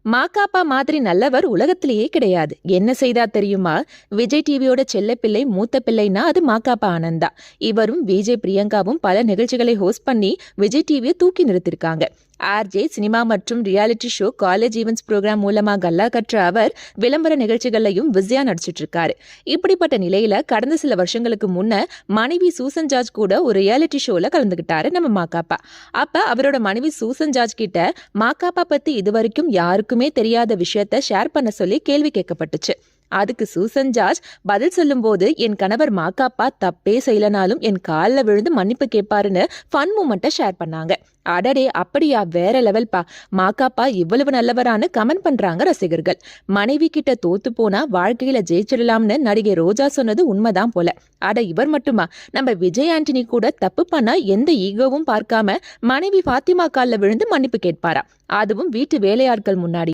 மாக்காப்பா மாதிரி நல்லவர் உலகத்திலேயே கிடையாது. என்ன செய்தா தெரியுமா? விஜய் டிவியோட செல்ல பிள்ளை மூத்த பிள்ளைனா அது மாக்காப்பா ஆனந்தா. இவரும் விஜய் பிரியங்காவும் பல நிகழ்ச்சிகளை ஹோஸ்ட் பண்ணி விஜய் டிவியை தூக்கி நிறுத்திருக்காங்க. ஆர்ஜே, சினிமா மற்றும் reality show, college events programme மூலமா கல்லா கற்ற அவர் விளம்பர நிகழ்ச்சிகள்லையும் பிஸியா நடிச்சிட்டு இருக்காரு. இப்படிப்பட்ட நிலையில கடந்த சில வருஷங்களுக்கு முன்ன மனைவி சூசன் ஜார்ஜ் கூட ஒரு ரியாலிட்டி ஷோல கலந்துகிட்டாரு நம்ம மாக்காப்பா. அப்ப அவரோட மனைவி சூசன் ஜார்ஜ் கிட்ட மாக்காப்பா பத்தி இதுவரைக்கும் யாருக்குமே தெரியாத விஷயத்த ஷேர் பண்ண சொல்லி கேள்வி கேட்கப்பட்டுச்சு. அதுக்கு சூசன் ஜார்ஜ் பதில் சொல்லும் போது, என் கணவர் மாக்காப்பா தப்பே செய்யலனாலும் என் காலில் விழுந்து மன்னிப்பு கேட்பாருன்னு ஃபன் மூமெண்ட்டை ஷேர் பண்ணாங்க. அடடே, அப்படியா, வேற லெவல்பா, மாக்காப்பா இவ்வளவு நல்லவரான்னு கமெண்ட் பண்றாங்க ரசிகர்கள். மனைவி கிட்ட தோத்து போனா வாழ்க்கையில ஜெயிச்சிடலாம்னு நடிகை ரோஜா சொன்னது உண்மைதான் போல. அட, இவர் மட்டுமா, நம்ம விஜய் ஆண்டனி கூட தப்பு பண்ணா எந்த ஈகோவும் பார்க்காம மனைவி ஃபாத்திமா காலில் விழுந்து மன்னிப்பு கேட்பாரா, அதுவும் வீட்டு வேலையாட்கள் முன்னாடி.